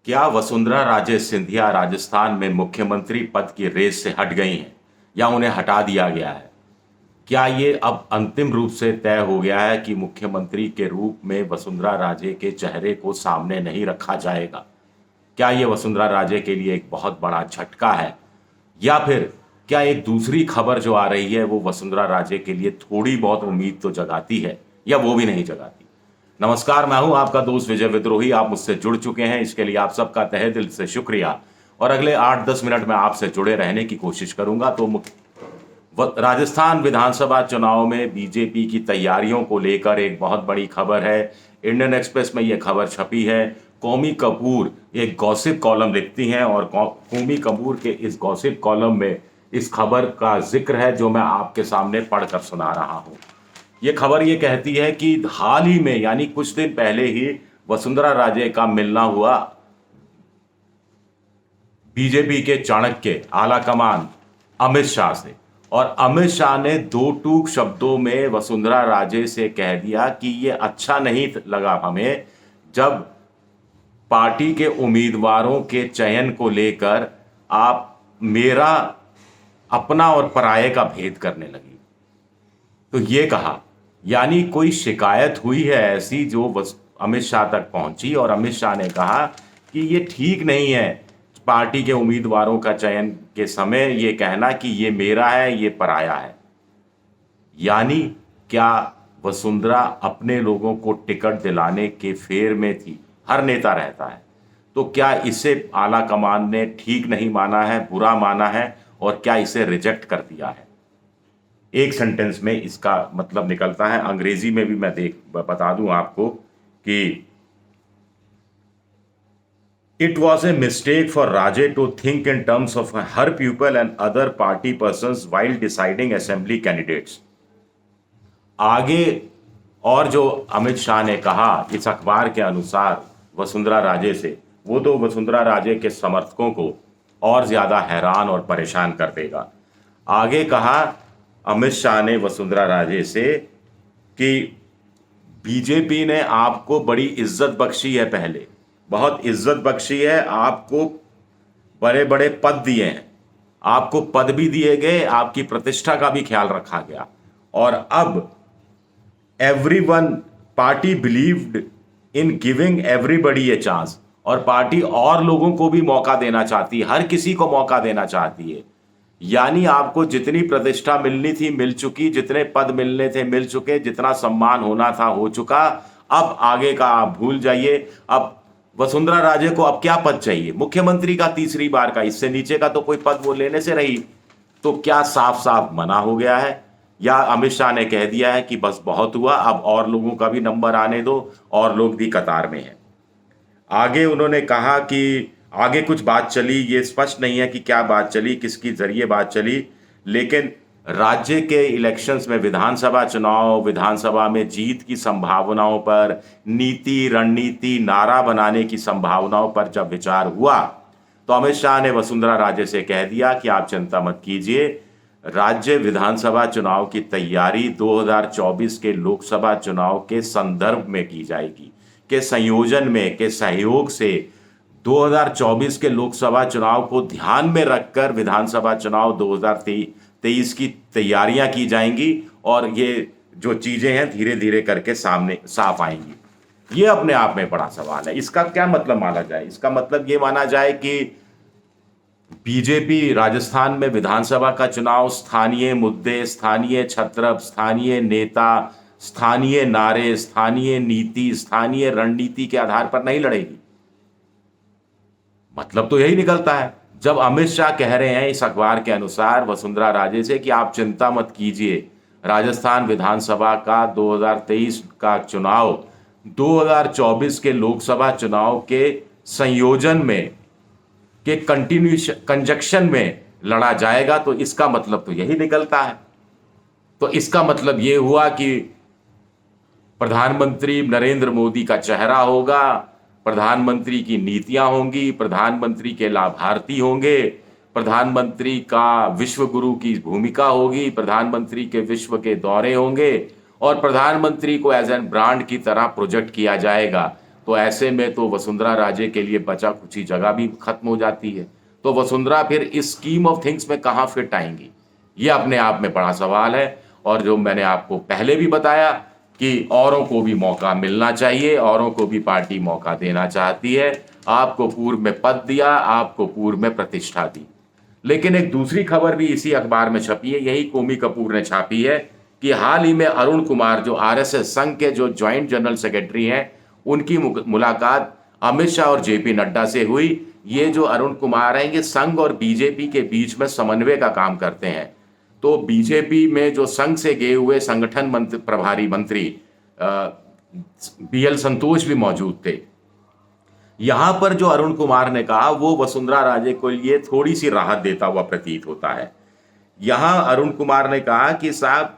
क्या वसुंधरा राजे सिंधिया राजस्थान में मुख्यमंत्री पद की रेस से हट गई हैं या उन्हें हटा दिया गया है? क्या ये अब अंतिम रूप से तय हो गया है कि मुख्यमंत्री के रूप में वसुंधरा राजे के चेहरे को सामने नहीं रखा जाएगा? क्या ये वसुंधरा राजे के लिए एक बहुत बड़ा झटका है, या फिर क्या एक दूसरी खबर जो आ रही है वो वसुंधरा राजे के लिए थोड़ी बहुत उम्मीद तो जगाती है, या वो भी नहीं जगाती? नमस्कार, मैं हूं आपका दोस्त विजय विद्रोही। आप मुझसे जुड़ चुके हैं, इसके लिए आप सबका तहे दिल से शुक्रिया। और अगले 8-10 मिनट में आपसे जुड़े रहने की कोशिश करूंगा। तो राजस्थान विधानसभा चुनाव में बीजेपी की तैयारियों को लेकर एक बहुत बड़ी खबर है। इंडियन एक्सप्रेस में यह खबर छपी है। कौमी कपूर एक गॉसिप कॉलम लिखती हैं और कौमी कपूर के इस गॉसिप कॉलम में इस खबर का जिक्र है जो मैं आपके सामने पढ़कर सुना रहा हूं। ये खबर ये कहती है कि हाल ही में, यानी कुछ दिन पहले ही, वसुंधरा राजे का मिलना हुआ बीजेपी के चाणक्य आला कमान अमित शाह से। और अमित शाह ने दो टूक शब्दों में वसुंधरा राजे से कह दिया कि ये अच्छा नहीं लगा हमें जब पार्टी के उम्मीदवारों के चयन को लेकर आप मेरा अपना और पराये का भेद करने लगी। तो ये कहा, यानी कोई शिकायत हुई है ऐसी जो अमित शाह तक पहुंची, और अमित शाह ने कहा कि ये ठीक नहीं है पार्टी के उम्मीदवारों का चयन के समय ये कहना कि ये मेरा है, ये पराया है। यानी क्या वसुंधरा अपने लोगों को टिकट दिलाने के फेर में थी? हर नेता रहता है। तो क्या इसे आला कमान ने ठीक नहीं माना है, बुरा माना है, और क्या इसे रिजेक्ट कर दिया है? एक सेंटेंस में इसका मतलब निकलता है। अंग्रेजी में भी मैं बता दूं आपको कि it was a mistake for Raje to think in terms of her people and other party persons while deciding assembly candidates. आगे और जो अमित शाह ने कहा इस अखबार के अनुसार वसुंधरा राजे से, वो तो वसुंधरा राजे के समर्थकों को और ज्यादा हैरान और परेशान कर देगा। आगे कहा अमित शाह ने वसुंधरा राजे से कि बीजेपी ने आपको बड़ी इज्जत बख्शी है, पहले बहुत इज्जत बख्शी है, आपको बड़े बड़े पद दिए हैं, आपको पद भी दिए गए, आपकी प्रतिष्ठा का भी ख्याल रखा गया, और अब everyone, party believed in giving everybody a chance, और पार्टी और लोगों को भी मौका देना चाहती है, हर किसी को मौका देना चाहती है। यानी आपको जितनी प्रतिष्ठा मिलनी थी मिल चुकी, जितने पद मिलने थे मिल चुके, जितना सम्मान होना था हो चुका। अब आगे का आप भूल जाइए। अब वसुंधरा राजे को अब क्या पद चाहिए? मुख्यमंत्री का तीसरी बार का, इससे नीचे का तो कोई पद वो लेने से रही। तो क्या साफ साफ मना हो गया है, या अमित शाह ने कह दिया है कि बस बहुत हुआ, अब और लोगों का भी नंबर आने दो, और लोग भी कतार में हैं? आगे उन्होंने कहा कि आगे कुछ बात चली, ये स्पष्ट नहीं है कि क्या बात चली, किसकी जरिए बात चली, लेकिन राज्य के इलेक्शंस में, विधानसभा चुनाव, विधानसभा में जीत की संभावनाओं पर, नीति रणनीति नारा बनाने की संभावनाओं पर जब विचार हुआ, तो अमित शाह ने वसुंधरा राजे से कह दिया कि आप चिंता मत कीजिए, राज्य विधानसभा चुनाव की तैयारी 2024 के लोकसभा चुनाव के संदर्भ में की जाएगी, के संयोजन में, के सहयोग से 2024 के लोकसभा चुनाव को ध्यान में रखकर विधानसभा चुनाव 2023 की तैयारियां की जाएंगी, और ये जो चीजें हैं धीरे धीरे करके सामने साफ आएंगी। ये अपने आप में बड़ा सवाल है। इसका क्या मतलब माना जाए? इसका मतलब ये माना जाए कि बीजेपी राजस्थान में विधानसभा का चुनाव स्थानीय मुद्दे, स्थानीय छत्रप, स्थानीय नेता, स्थानीय नारे, स्थानीय नीति, स्थानीय रणनीति के आधार पर नहीं लड़ेगी। मतलब तो यही निकलता है। जब अमित शाह कह रहे हैं इस अखबार के अनुसार वसुंधरा राजे से कि आप चिंता मत कीजिए, राजस्थान विधानसभा का 2023 का चुनाव 2024 के लोकसभा चुनाव के संयोजन में, के कंजक्शन में लड़ा जाएगा, तो इसका मतलब तो यही निकलता है। तो इसका मतलब यह हुआ कि प्रधानमंत्री नरेंद्र मोदी का चेहरा होगा, प्रधानमंत्री की नीतियां होंगी, प्रधानमंत्री के लाभार्थी होंगे, प्रधानमंत्री का विश्व गुरु की भूमिका होगी, प्रधानमंत्री के विश्व के दौरे होंगे, और प्रधानमंत्री को एज एन ब्रांड की तरह प्रोजेक्ट किया जाएगा। तो ऐसे में तो वसुंधरा राजे के लिए बचा कुछ जगह भी खत्म हो जाती है। तो वसुंधरा फिर इस स्कीम ऑफ थिंग्स में कहाँ फिट आएंगी, ये अपने आप में बड़ा सवाल है। और जो मैंने आपको पहले भी बताया कि औरों को भी मौका मिलना चाहिए, औरों को भी पार्टी मौका देना चाहती है। आपको पूर्व में पद दिया, आपको पूर्व में प्रतिष्ठा दी। लेकिन एक दूसरी खबर भी इसी अखबार में छपी है, यही कोमी कपूर ने छापी है कि हाल ही में अरुण कुमार जो आरएसएस संघ के जो ज्वाइंट जनरल सेक्रेटरी हैं, उनकी मुलाकात अमित शाह और जेपी नड्डा से हुई। ये जो अरुण कुमार हैं, ये संघ और बीजेपी के बीच में समन्वय का काम करते हैं। तो बीजेपी में जो संघ से गए हुए संगठन प्रभारी मंत्री बीएल संतोष भी मौजूद थे। यहां पर जो अरुण कुमार ने कहा वो वसुंधरा राजे को लिए थोड़ी सी राहत देता हुआ प्रतीत होता है। यहां अरुण कुमार ने कहा कि साहब,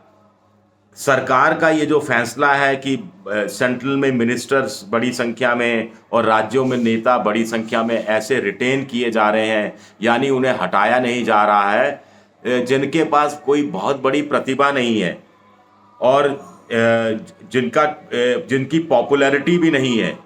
सरकार का ये जो फैसला है कि सेंट्रल में मिनिस्टर्स बड़ी संख्या में और राज्यों में नेता बड़ी संख्या में ऐसे रिटेन किए जा रहे हैं, यानी उन्हें हटाया नहीं जा रहा है जिनके पास कोई बहुत बड़ी प्रतिभा नहीं है और जिनकी पॉपुलैरिटी भी नहीं है,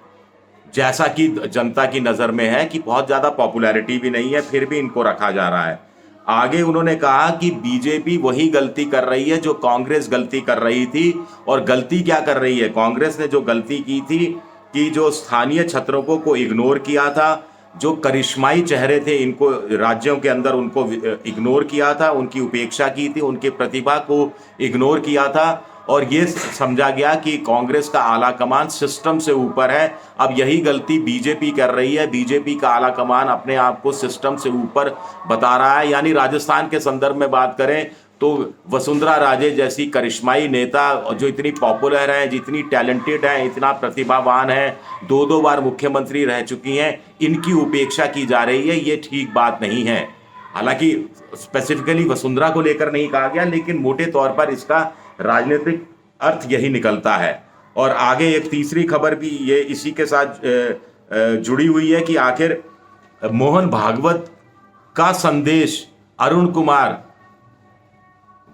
जैसा कि जनता की नज़र में है कि बहुत ज़्यादा पॉपुलैरिटी भी नहीं है, फिर भी इनको रखा जा रहा है। आगे उन्होंने कहा कि बीजेपी वही गलती कर रही है जो कांग्रेस गलती कर रही थी। और गलती क्या कर रही है? कांग्रेस ने जो गलती की थी कि जो स्थानीय छात्रों को इग्नोर किया था, जो करिश्माई चेहरे थे इनको राज्यों के अंदर उनको इग्नोर किया था, उनकी उपेक्षा की थी, उनकी प्रतिभा को इग्नोर किया था। और ये समझा गया कि कांग्रेस का आला कमान सिस्टम से ऊपर है। अब यही गलती बीजेपी कर रही है। बीजेपी का आला कमान अपने आप को सिस्टम से ऊपर बता रहा है। यानी राजस्थान के संदर्भ में बात करें तो वसुंधरा राजे जैसी करिश्माई नेता जो इतनी पॉपुलर है, जितनी टैलेंटेड है, इतना प्रतिभावान है, 2 बार मुख्यमंत्री रह चुकी हैं, इनकी उपेक्षा की जा रही है। ये ठीक बात नहीं है। हालांकि स्पेसिफिकली वसुंधरा को लेकर नहीं कहा गया, लेकिन मोटे तौर पर इसका राजनीतिक अर्थ यही निकलता है। और आगे एक तीसरी खबर भी ये इसी के साथ जुड़ी हुई है कि आखिर मोहन भागवत का संदेश अरुण कुमार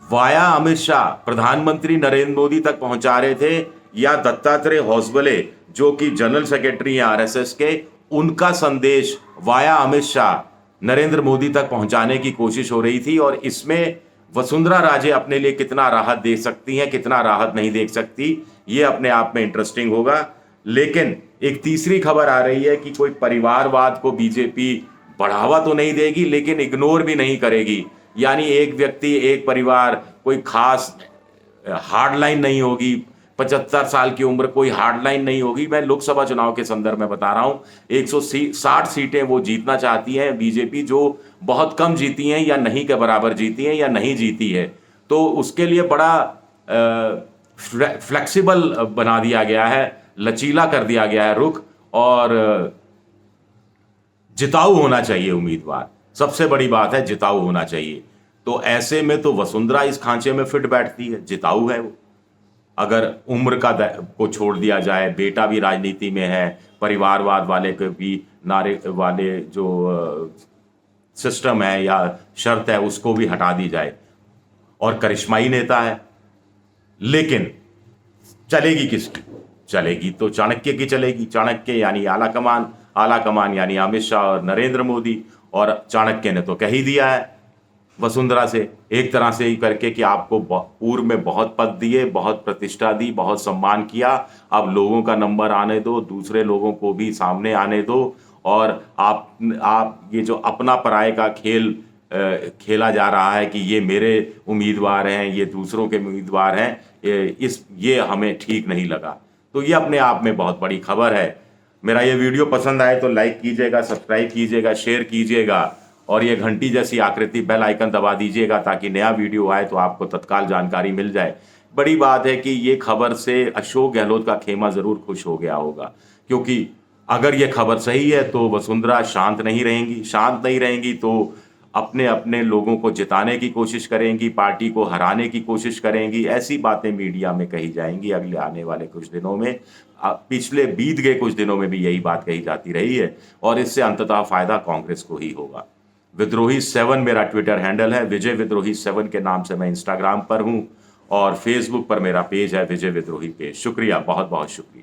वाया अमित शाह प्रधानमंत्री नरेंद्र मोदी तक पहुंचा रहे थे, या दत्तात्रेय होसबले जो कि जनरल सेक्रेटरी हैं आरएसएस के, उनका संदेश वाया अमित शाह नरेंद्र मोदी तक पहुंचाने की कोशिश हो रही थी। और इसमें वसुंधरा राजे अपने लिए कितना राहत दे सकती हैं, कितना राहत नहीं दे सकती, ये अपने आप में इंटरेस्टिंग होगा। लेकिन एक तीसरी खबर आ रही है कि कोई परिवारवाद को बीजेपी बढ़ावा तो नहीं देगी, लेकिन इग्नोर भी नहीं करेगी। यानी एक व्यक्ति, एक परिवार, कोई खास हार्ड लाइन नहीं होगी। 75 साल की उम्र, कोई हार्ड लाइन नहीं होगी। मैं लोकसभा चुनाव के संदर्भ में बता रहा हूं, 160 सीटें वो जीतना चाहती है बीजेपी, जो बहुत कम जीती हैं या नहीं के बराबर जीती हैं या नहीं जीती है। तो उसके लिए बड़ा फ्लेक्सिबल बना दिया गया है, लचीला कर दिया गया है रुख, और जिताऊ होना चाहिए उम्मीदवार। सबसे बड़ी बात है, जिताऊ होना चाहिए। तो ऐसे में तो वसुंधरा इस खांचे में फिट बैठती है, जिताऊ है वो। अगर उम्र को छोड़ दिया जाए, बेटा भी राजनीति में है, परिवारवाद वाले के भी नारे वाले जो सिस्टम है या शर्त है उसको भी हटा दी जाए, और करिश्माई नेता है। लेकिन चलेगी किसकी? चलेगी तो चाणक्य की चलेगी। चाणक्य यानी आला कमान यानी अमित शाह और नरेंद्र मोदी। और चाणक्य ने तो कह ही दिया है वसुंधरा से एक तरह से ही करके कि आपको पूर्व में बहुत पद दिए, बहुत प्रतिष्ठा दी, बहुत सम्मान किया, अब लोगों का नंबर आने दो, दूसरे लोगों को भी सामने आने दो। और आप ये जो अपना पराये का खेल खेला जा रहा है कि ये मेरे उम्मीदवार हैं, ये दूसरों के उम्मीदवार हैं, ये हमें ठीक नहीं लगा। तो ये अपने आप में बहुत बड़ी खबर है। मेरा ये वीडियो पसंद आए तो लाइक कीजिएगा, सब्सक्राइब कीजिएगा, शेयर कीजिएगा, और ये घंटी जैसी आकृति बेल आइकन दबा दीजिएगा ताकि नया वीडियो आए तो आपको तत्काल जानकारी मिल जाए। बड़ी बात है कि ये खबर से अशोक गहलोत का खेमा जरूर खुश हो गया होगा, क्योंकि अगर ये खबर सही है तो वसुंधरा शांत नहीं रहेंगी तो अपने अपने लोगों को जिताने की कोशिश करेंगी, पार्टी को हराने की कोशिश करेंगी। ऐसी बातें मीडिया में कही जाएंगी अगले आने वाले कुछ दिनों में। पिछले बीत गए कुछ दिनों में भी यही बात कही जाती रही है, और इससे अंततः फायदा कांग्रेस को ही होगा। विद्रोही 7 मेरा ट्विटर हैंडल है, विजय विद्रोही 7 के नाम से मैं इंस्टाग्राम पर हूं, और फेसबुक पर मेरा पेज है विजय विद्रोही पेज। शुक्रिया, बहुत बहुत शुक्रिया।